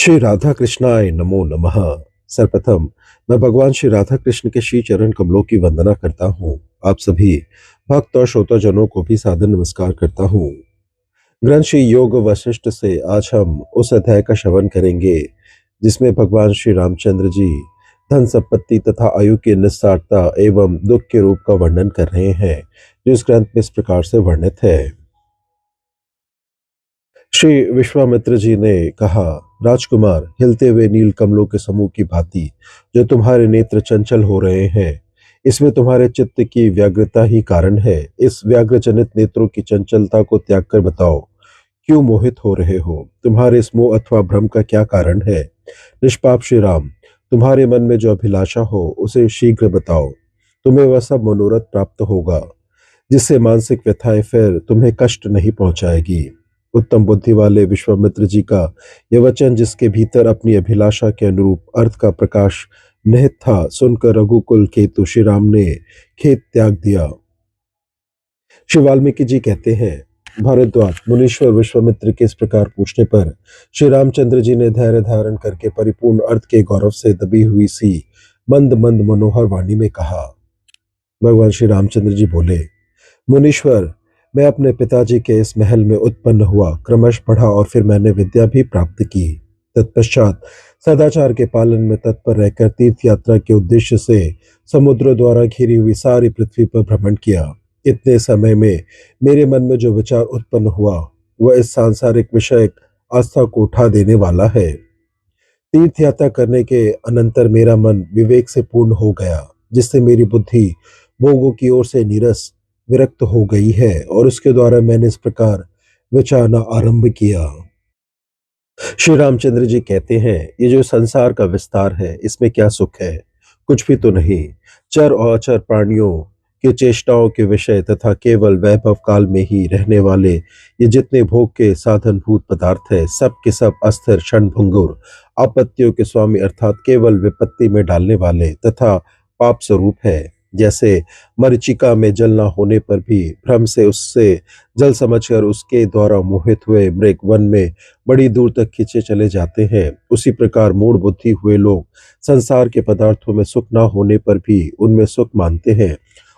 श्री राधा कृष्णाय नमो नमः। सर्वप्रथम मैं भगवान श्री राधा कृष्ण के श्री चरण कमलों की वंदना करता हूँ। आप सभी भक्त और श्रोताजनों को भी सादर नमस्कार करता हूँ। ग्रंथ श्री योग वशिष्ठ से आज हम उस अध्याय का श्रवण करेंगे जिसमें भगवान श्री रामचंद्र जी धन संपत्ति तथा आयु की निस्सारता एवं दुख के रूप का वर्णन कर रहे हैं, जो इस ग्रंथ में इस प्रकार से वर्णित है। श्री विश्वामित्र जी ने कहा, राजकुमार, हिलते हुए नील कमलों के समूह की भांति जो तुम्हारे नेत्र चंचल हो रहे हैं, इसमें तुम्हारे चित्त की व्याग्रता ही कारण है। इस व्याग्र जनित नेत्रों की चंचलता को त्याग कर बताओ, क्यों मोहित हो रहे हो? तुम्हारे इस मोह अथवा भ्रम का क्या कारण है? निष्पाप श्री राम, तुम्हारे मन में जो अभिलाषा हो उसे शीघ्र बताओ। तुम्हें वह सब मनोरथ प्राप्त होगा, जिससे मानसिक व्यथाएं फिर तुम्हें कष्ट नहीं पहुंचाएगी। उत्तम बुद्धि वाले विश्वामित्र जी का यह वचन, जिसके भीतर अपनी अभिलाषा के अनुरूप अर्थ का प्रकाश निहित था, सुनकर रघुकुल केतु श्री राम ने खेत त्याग दिया। श्री वाल्मीकि जी कहते हैं, भारद्वाज मुनीश्वर विश्वामित्र के इस प्रकार पूछने पर श्री रामचंद्र जी ने धैर्य धारण करके परिपूर्ण अर्थ के गौरव से दबी हुई सी मंद मंद मनोहर वाणी में कहा। भगवान श्री रामचंद्र जी बोले, मुनीश्वर, मैं अपने पिताजी के इस महल में उत्पन्न हुआ, क्रमश पढ़ा और फिर मैंने विद्या भी प्राप्त की। तत्पश्चात सदाचार के पालन में तत्पर रहकर तीर्थ यात्रा के उद्देश्य से समुद्र द्वारा घिरी हुई सारी पृथ्वी पर भ्रमण किया। इतने समय में मेरे मन में जो विचार उत्पन्न हुआ वह इस सांसारिक विषय आस्था को उठा देने वाला है। तीर्थ यात्रा करने के अनंतर मेरा मन विवेक से पूर्ण हो गया, जिससे मेरी बुद्धि भोगों की ओर से नीरस विरक्त हो गई है और उसके द्वारा मैंने इस प्रकार विचारना आरंभ किया। श्री रामचंद्र जी कहते हैं, ये जो संसार का विस्तार है, इसमें क्या सुख है? कुछ भी तो नहीं। चर और अचर प्राणियों की चेष्टाओं के विषय तथा केवल वैभव काल में ही रहने वाले ये जितने भोग के साधनभूत पदार्थ है, सब के सब अस्थिर, क्षणभंगुर, आपत्तियों के स्वामी अर्थात केवल विपत्ति में डालने वाले तथा पाप स्वरूप है। जैसे मरीचिका में जल न होने पर भी भ्रम से उससे जल समझकर उसके द्वारा मोहित हुए मृग वन में बड़ी दूर तक खींचे चले जाते हैं, उसी प्रकार मूढ़ बुद्धि हुए लोग संसार के पदार्थों में सुख न होने पर भी उनमें सुख मानते हैं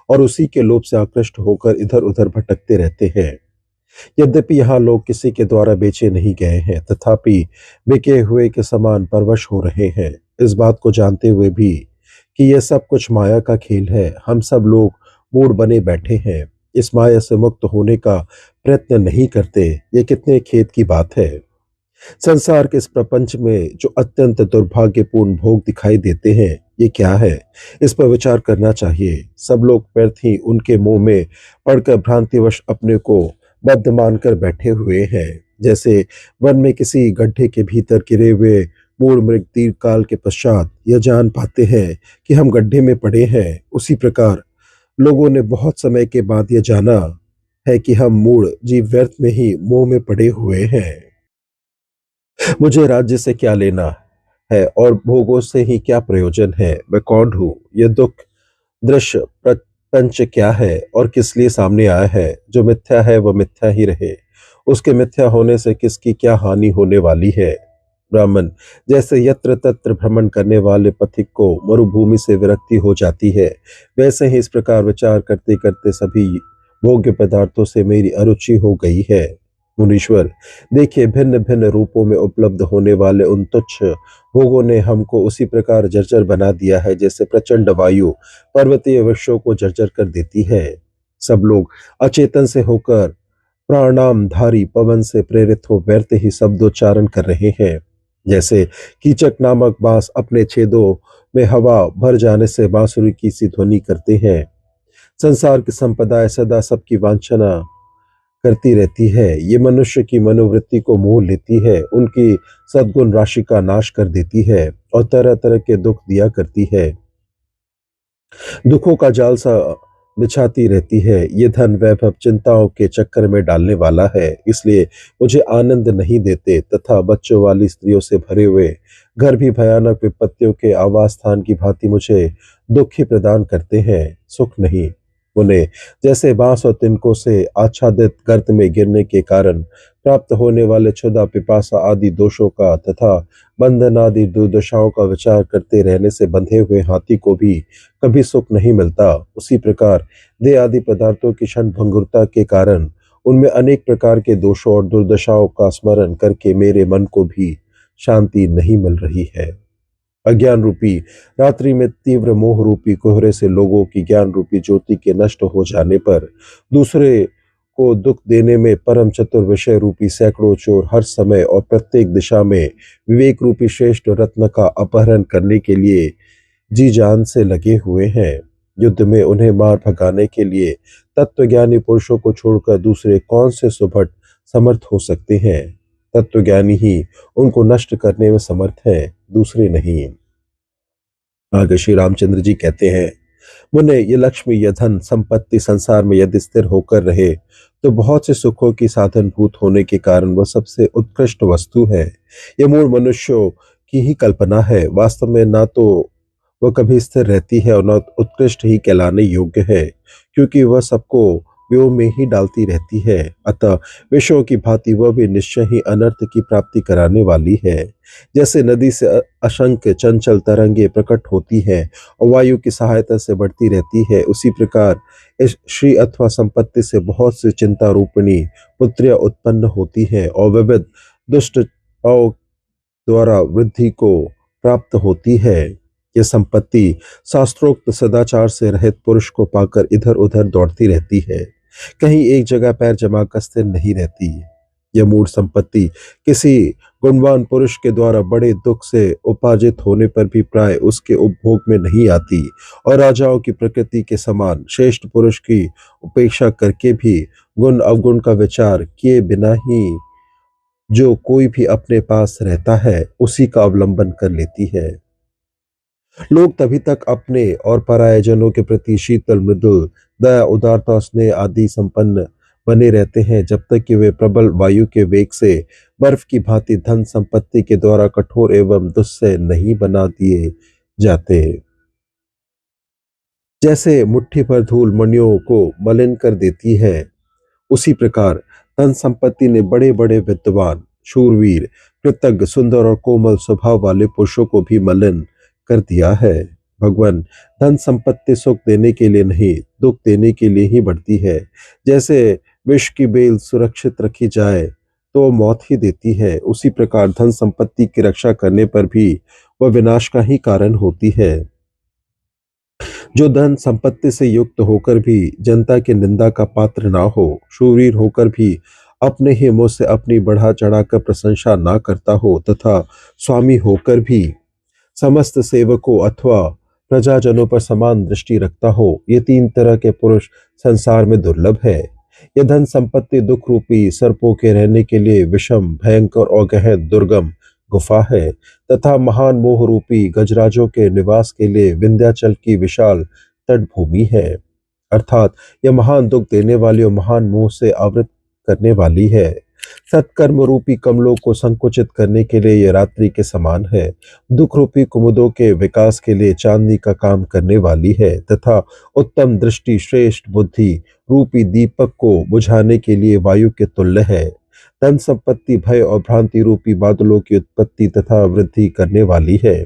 और उसी के लोभ से आकृष्ट होकर इधर उधर भटकते रहते हैं। यद्यपि यहाँ लोग किसी के द्वारा बेचे नहीं गए हैं, तथापि बिके हुए के समान परवश हो रहे हैं। इस बात को जानते हुए भी कि यह सब कुछ माया का खेल है, हम सब लोग मूढ़ बने बैठे हैं, इस माया से मुक्त होने का प्रयत्न नहीं करते। ये कितने खेद की बात है। संसार के इस प्रपंच में जो अत्यंत दुर्भाग्यपूर्ण भोग दिखाई देते हैं, ये क्या है? इस पर विचार करना चाहिए। सब लोग व्यर्थ ही उनके मुंह में पड़कर भ्रांतिवश अपने को बद्ध मानकर बैठे हुए हैं। जैसे वन में किसी गड्ढे के भीतर गिरे हुए मूढ़ मृग दीर्घ काल के पश्चात यह जान पाते हैं कि हम गड्ढे में पड़े हैं, उसी प्रकार लोगों ने बहुत समय के बाद यह जाना है कि हम मूढ़ जीव व्यर्थ में ही मोह में पड़े हुए हैं। मुझे राज्य से क्या लेना है और भोगों से ही क्या प्रयोजन है? मैं कौन हूँ? यह दुख दृश्य प्रपंच क्या है और किस लिए सामने आया है? जो मिथ्या है वह मिथ्या ही रहे, उसके मिथ्या होने से किसकी क्या हानि होने वाली है? ब्राह्मण, जैसे यत्र तत्र भ्रमण करने वाले पथिक को मरुभूमि से विरक्ति हो जाती है, वैसे ही इस प्रकार विचार करते करते सभी भोग्य पदार्थों से मेरी अरुचि हो गई है। मुनीश्वर, देखिए, भिन्न भिन्न रूपों में उपलब्ध होने वाले उन तुच्छ भोगों ने हमको उसी प्रकार जर्जर बना दिया है, जैसे प्रचंड वायु पर्वतीय वृक्षों को जर्जर कर देती है। सब लोग अचेतन से होकर प्राणामधारी पवन से प्रेरित हो व्यर्थ ही शब्दोच्चारण कर रहे हैं। जैसे कीचक नामक बांस अपने छेदों में हवा भर जाने से बांसुरी की सी ध्वनि करते हैं। संसार की संपदाएं सदा सबकी वांछना करती रहती है। ये मनुष्य की मनोवृत्ति को मोह लेती है, उनकी सद्गुण राशि का नाश कर देती है और तरह तरह के दुख दिया करती है। दुखों का जाल सा बिछाती रहती है। ये धन वैभव चिंताओं के चक्कर में डालने वाला है, इसलिए मुझे आनंद नहीं देते तथा बच्चों वाली स्त्रियों से भरे हुए घर भी भयानक विपत्तियों के आवास स्थान की भांति मुझे दुख ही प्रदान करते हैं, सुख नहीं। उन्हें जैसे बांस और तिनकों से आच्छादित गर्त में गिरने के कारण प्राप्त होने वाले क्षुधा पिपासा आदि दोषों का तथा बंधन आदि दुर्दशाओं का विचार करते रहने से बंधे हुए हाथी को भी कभी सुख नहीं मिलता, उसी प्रकार देह आदि पदार्थों की क्षण भंगुरता के कारण उनमें अनेक प्रकार के दोषों और दुर्दशाओं का स्मरण करके मेरे मन को भी शांति नहीं मिल रही है। अज्ञान रूपी रात्रि में तीव्र मोह रूपी कोहरे से लोगों की ज्ञान रूपी ज्योति के नष्ट हो जाने पर दूसरे को दुख देने में परम चतुर विषय रूपी सैकड़ों चोर हर समय और प्रत्येक दिशा में विवेक रूपी श्रेष्ठ रत्न का अपहरण करने के लिए जी जान से लगे हुए हैं। युद्ध में उन्हें मार भगाने के लिए तत्वज्ञानी पुरुषों को छोड़कर दूसरे कौन से सुभट समर्थ हो सकते हैं। तत्वज्ञानी ही उनको नष्ट करने में समर्थ है, दूसरे नहीं। आगे श्री रामचंद्र जी कहते हैं, मुने ये लक्ष्मी यह धन संपत्ति संसार में यदि स्थिर होकर रहे तो बहुत से सुखों की साधन भूत होने के कारण वह सबसे उत्कृष्ट वस्तु है। यह मूल मनुष्यों की ही कल्पना है, वास्तव में ना तो वह कभी स्थिर रहती है और न उत्कृष्ट ही कहलाने योग्य है, क्योंकि वह सबको व्योम में ही डालती रहती है। अतः विषयों की भांति वह भी निश्चय ही अनर्थ की प्राप्ति कराने वाली है। जैसे नदी से असंख्य चंचल तरंगे प्रकट होती है और वायु की सहायता से बढ़ती रहती है, उसी प्रकार इस श्री अथवा संपत्ति से बहुत सी चिंता रूपिणी पुत्रियां उत्पन्न होती है और विविध दुष्ट भाव द्वारा वृद्धि को प्राप्त होती है। यह संपत्ति शास्त्रोक्त सदाचार से रहित पुरुष को पाकर इधर उधर दौड़ती रहती है, कहीं एक जगह पैर जमाकर स्थिर नहीं रहती। यह मूढ़ संपत्ति किसी गुणवान पुरुष के द्वारा बड़े दुख से उपार्जित होने पर भी प्राय उसके उपभोग में नहीं आती और राजाओं की प्रकृति के समान श्रेष्ठ पुरुष की उपेक्षा करके भी गुण अवगुण का विचार किए बिना ही जो कोई भी अपने पास रहता है उसी का अवलंबन कर लेती है। लोग तभी तक अपने और परायजनों के प्रति शीतल मृदुल दया उदारता स्नेह आदि संपन्न बने रहते हैं जब तक कि वे प्रबल वायु के वेग से बर्फ की भांति धन संपत्ति के द्वारा कठोर एवं दुस्सह नहीं बना दिए जाते। जैसे मुट्ठी भर धूल मणियों को मलिन कर देती है, उसी प्रकार धन संपत्ति ने बड़े बड़े विद्वान शूरवीर कृतज्ञ सुंदर और कोमल स्वभाव वाले पुरुषों को भी मलिन कर दिया है। भगवान, धन संपत्ति सुख देने के लिए नहीं दुख देने के लिए ही बढ़ती है। जैसे विष की बेल सुरक्षित रखी जाए तो मौत ही देती है, उसी प्रकार धन संपत्ति की रक्षा करने पर भी वह विनाश का ही कारण होती है। जो धन संपत्ति से युक्त होकर भी जनता की निंदा का पात्र ना हो, शूरवीर होकर भी अपने ही मुंह से अपनी बढ़ा चढ़ाकर प्रशंसा ना करता हो तथा स्वामी होकर भी समस्त सेवकों अथवा प्रजाजनों पर समान दृष्टि रखता हो, ये तीन तरह के पुरुष संसार में दुर्लभ है। यह धन संपत्ति दुख रूपी सर्पों के रहने के लिए विषम भयंकर और गहन दुर्गम गुफा है तथा महान मोह रूपी गजराजों के निवास के लिए विंध्याचल की विशाल तटभूमि है। अर्थात यह महान दुख देने वाली और महान मोह से आवृत करने वाली है। सत्कर्म रूपी कमलों को संकुचित करने के लिए यह रात्रि के समान है, दुख रूपी कुमुदों के विकास के लिए चांदनी का काम करने वाली है तथा उत्तम दृष्टि श्रेष्ठ बुद्धि रूपी दीपक को बुझाने के लिए वायु के तुल्य है। धन संपत्ति भय और भ्रांति रूपी बादलों की उत्पत्ति तथा वृद्धि करने वाली है,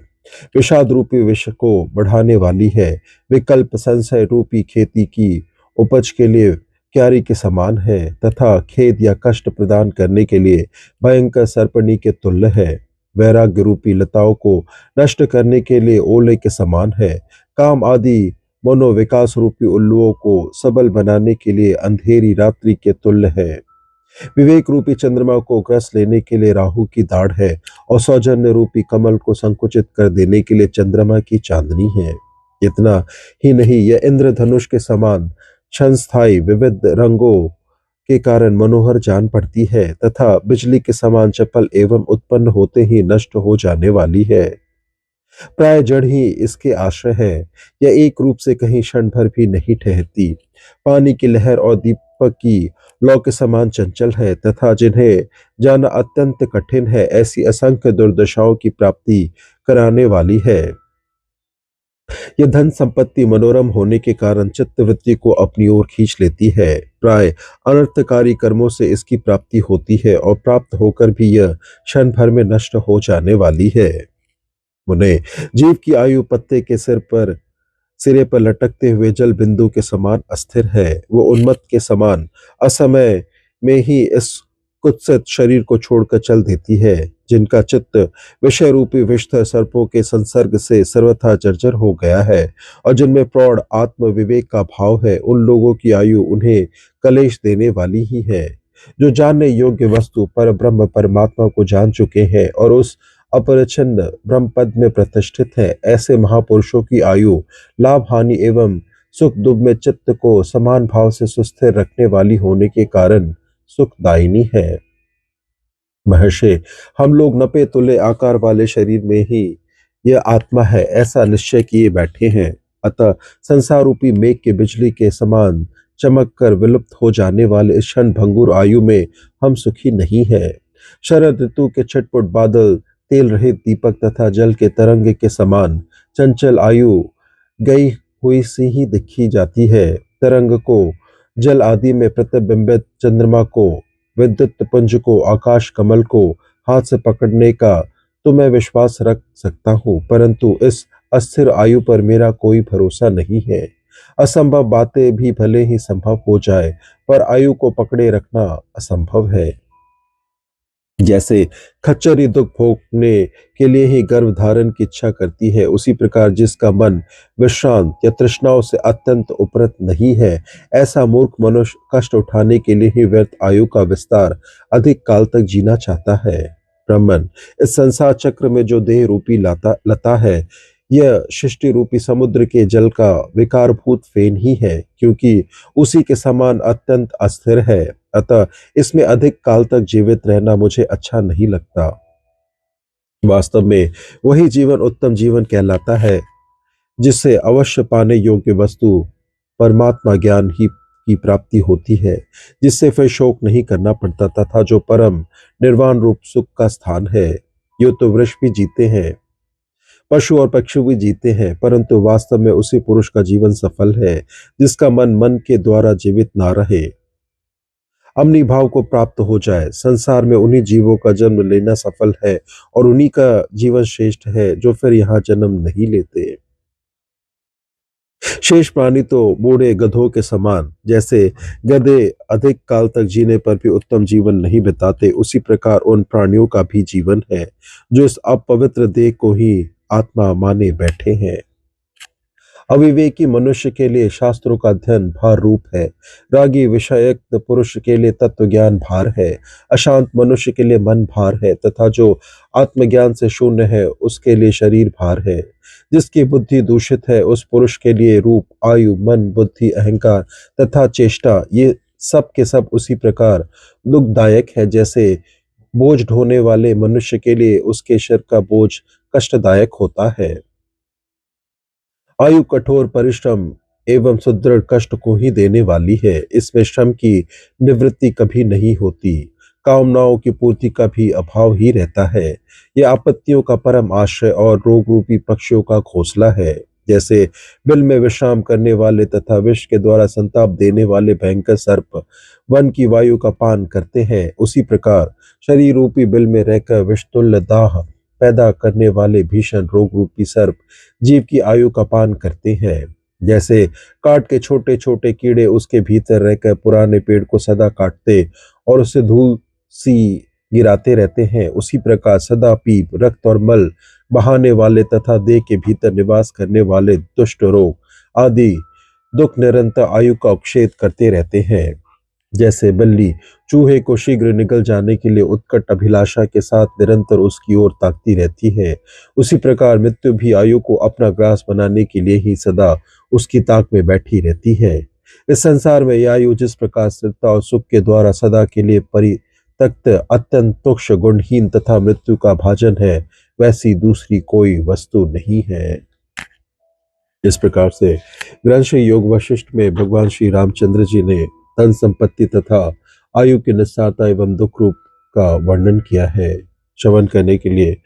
विषाद रूपी विष को बढ़ाने वाली है, विकल्प संशय रूपी खेती की उपज के लिए क्यारी के समान है तथा खेद या कष्ट प्रदान करने के लिए भयंकर सर्पणी के तुल्य है, वैराग्य रूपी लताओं को नष्ट करने के लिए ओले के समान है, काम आदि मनोविकास रूपी उल्लुओं को सबल बनाने के लिए अंधेरी रात्रि के तुल्य है, विवेक रूपी चंद्रमा को ग्रस लेने के लिए राहु की दाढ़ है और सौजन्य रूपी कमल को संकुचित कर देने के लिए चंद्रमा की चांदनी है। इतना ही नहीं, यह इंद्रधनुष के समान क्षणस्थायी विविध रंगों के कारण मनोहर जान पड़ती है तथा बिजली के समान चपल एवं उत्पन्न होते ही नष्ट हो जाने वाली है। प्राय जड़ ही इसके आश्रय है, यह एक रूप से कहीं क्षण भर भी नहीं ठहरती, पानी की लहर और दीपक की लौ के समान चंचल है तथा जिन्हें जाना अत्यंत कठिन है, ऐसी असंख्य दुर्दशाओं की प्राप्ति कराने वाली है। यह धन संपत्ति मनोरम होने के कारण चित्तवृत्ति को अपनी ओर खींच लेती है। प्राय अनर्थकारी कर्मों से इसकी प्राप्ति होती है और प्राप्त होकर भी यह क्षण भर में नष्ट हो जाने वाली है। उन्हें जीव की आयु पत्ते के सिरे पर लटकते हुए जल बिंदु के समान अस्थिर है। वो उन्मत्त के समान असमय में ही इस कुत्सित शरीर को छोड़कर चल देती है। जिनका चित्त विषय रूपी विषधर सर्पों के संसर्ग से सर्वथा जर्जर हो गया है और जिनमें प्रौढ़ आत्म विवेक का भाव है, उन लोगों की आयु उन्हें कलेश देने वाली ही है। जो जानने योग्य वस्तु पर ब्रह्म परमात्मा को जान चुके हैं और उस अपरिच्छिन्न ब्रह्म पद में प्रतिष्ठित है, ऐसे महापुरुषों की आयु लाभ हानि एवं सुख दुख में चित्त को समान भाव से सुस्थिर रखने वाली होने के कारण सुखदायिनी है। महर्षि, हम लोग नपे तुले आकार वाले शरीर में ही यह आत्मा है ऐसा निश्चय किए बैठे हैं। अतः संसार रूपी मेघ के बिजली के समान चमक कर विलुप्त हो जाने वाले इस क्षण भंगुर आयु में हम सुखी नहीं है। शरद ऋतु के छटपुट बादल, तेल रहित दीपक तथा जल के तरंगे के समान चंचल आयु गई हुई सी ही दिखी जाती है। तरंग को जल आदि में प्रतिबिंबित चंद्रमा को, विद्युत पुंज को, आकाश कमल को हाथ से पकड़ने का तो मैं विश्वास रख सकता हूँ, परंतु इस अस्थिर आयु पर मेरा कोई भरोसा नहीं है। असंभव बातें भी भले ही संभव हो जाए, पर आयु को पकड़े रखना असंभव है। जैसे खच्चर दुख भोगने के लिए ही गर्भ धारण की इच्छा करती है, उसी प्रकार जिसका मन विश्रांत या तृष्णाओं से अत्यंत उपरत नहीं है, ऐसा मूर्ख मनुष्य कष्ट उठाने के लिए ही व्यर्थ आयु का विस्तार अधिक काल तक जीना चाहता है। ब्राह्मण, इस संसार चक्र में जो देह रूपी लता है, यह सृष्टि रूपी समुद्र के जल का विकारभूत फेन ही है, क्योंकि उसी के समान अत्यंत अस्थिर है। अतः इसमें अधिक काल तक जीवित रहना मुझे अच्छा नहीं लगता। वास्तव में वही जीवन उत्तम जीवन कहलाता है, जिससे अवश्य पाने योग्य वस्तु परमात्मा ज्ञान ही की प्राप्ति होती है, जिससे फिर शोक नहीं करना पड़ता तथा जो परम निर्वाण रूप सुख का स्थान है। यो तो वृक्ष भी जीते हैं, पशु और पक्षी भी जीते हैं, परंतु वास्तव में उसी पुरुष का जीवन सफल है जिसका मन मन के द्वारा जीवित ना रहे, अमनी भाव को प्राप्त हो जाए। संसार में उन्हीं जीवों का जन्म लेना सफल है और उन्हीं का जीवन श्रेष्ठ है जो फिर यहाँ जन्म नहीं लेते। शेष प्राणी तो बूढ़े गधों के समान, जैसे गधे अधिक काल तक जीने पर भी उत्तम जीवन नहीं बिताते, उसी प्रकार उन प्राणियों का भी जीवन है जो इस अपवित्र देह को ही आत्मा माने बैठे हैं। अविवेकी मनुष्य के लिए शास्त्रों का अध्ययन भार रूप है, रागी विषयक्त पुरुष के लिए तत्व ज्ञान भार है, अशांत मनुष्य के लिए मन भार है तथा जो आत्मज्ञान से शून्य है उसके लिए शरीर भार है। जिसकी बुद्धि दूषित है उस पुरुष के लिए रूप, आयु, मन, बुद्धि, अहंकार तथा चेष्टा ये सब के सब उसी प्रकार दुखदायक है, जैसे बोझ ढोने वाले मनुष्य के लिए उसके सिर का बोझ कष्टदायक होता है। आयु कठोर परिश्रम एवं सुदृढ़ कष्ट को ही देने वाली है। इसमें श्रम की निवृत्ति कभी नहीं होती, कामनाओं की पूर्ति का भी अभाव ही रहता है। यह आपत्तियों का परम आश्रय और रोग रूपी पक्षियों का घोंसला है। जैसे बिल में विश्राम करने वाले तथा विष के द्वारा संताप देने वाले भयंकर सर्प वन की वायु का पान करते हैं, उसी प्रकार शरीर रूपी बिल में रहकर विषतुल्य दाह पैदा करने वाले भीषण रोग रूपी सर्प जीव की आयु का पान करते हैं। जैसे काट के छोटे छोटे कीड़े उसके भीतर रहकर पुराने पेड़ को सदा काटते और उसे धूल सी गिराते रहते हैं, उसी प्रकार सदा पीप, रक्त और मल बहाने वाले तथा देह के भीतर निवास करने वाले दुष्ट रोग आदि दुख निरंतर आयु का उपक्षेद करते रहते हैं। जैसे बिल्ली चूहे को शीघ्र निगल जाने के लिए उत्कट अभिलाषा के साथ निरंतर उसकी ओर ताकती रहती है, उसी प्रकार मृत्यु भी आयु को अपना ग्रास बनाने के लिए ही सदा उसकी ताक में बैठी रहती है। इस संसार में यह आयु जिस प्रकार स्थिरता और सुख के द्वारा सदा के लिए परित्यक्त अत्यंत तुक्ष गुणहीन तथा मृत्यु का भाजन है, वैसी दूसरी कोई वस्तु नहीं है। इस प्रकार से ग्रंथ श्री योग वशिष्ठ में भगवान श्री रामचंद्र जी ने धन संपत्ति तथा आयु की निस्सारता एवं दुख रूप का वर्णन किया है। श्रवण करने के लिए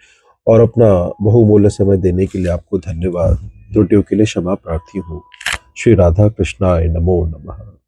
और अपना बहुमूल्य समय देने के लिए आपको धन्यवाद। त्रुटियों के लिए क्षमा प्रार्थी हूँ। श्री राधा कृष्णाय नमो नमः।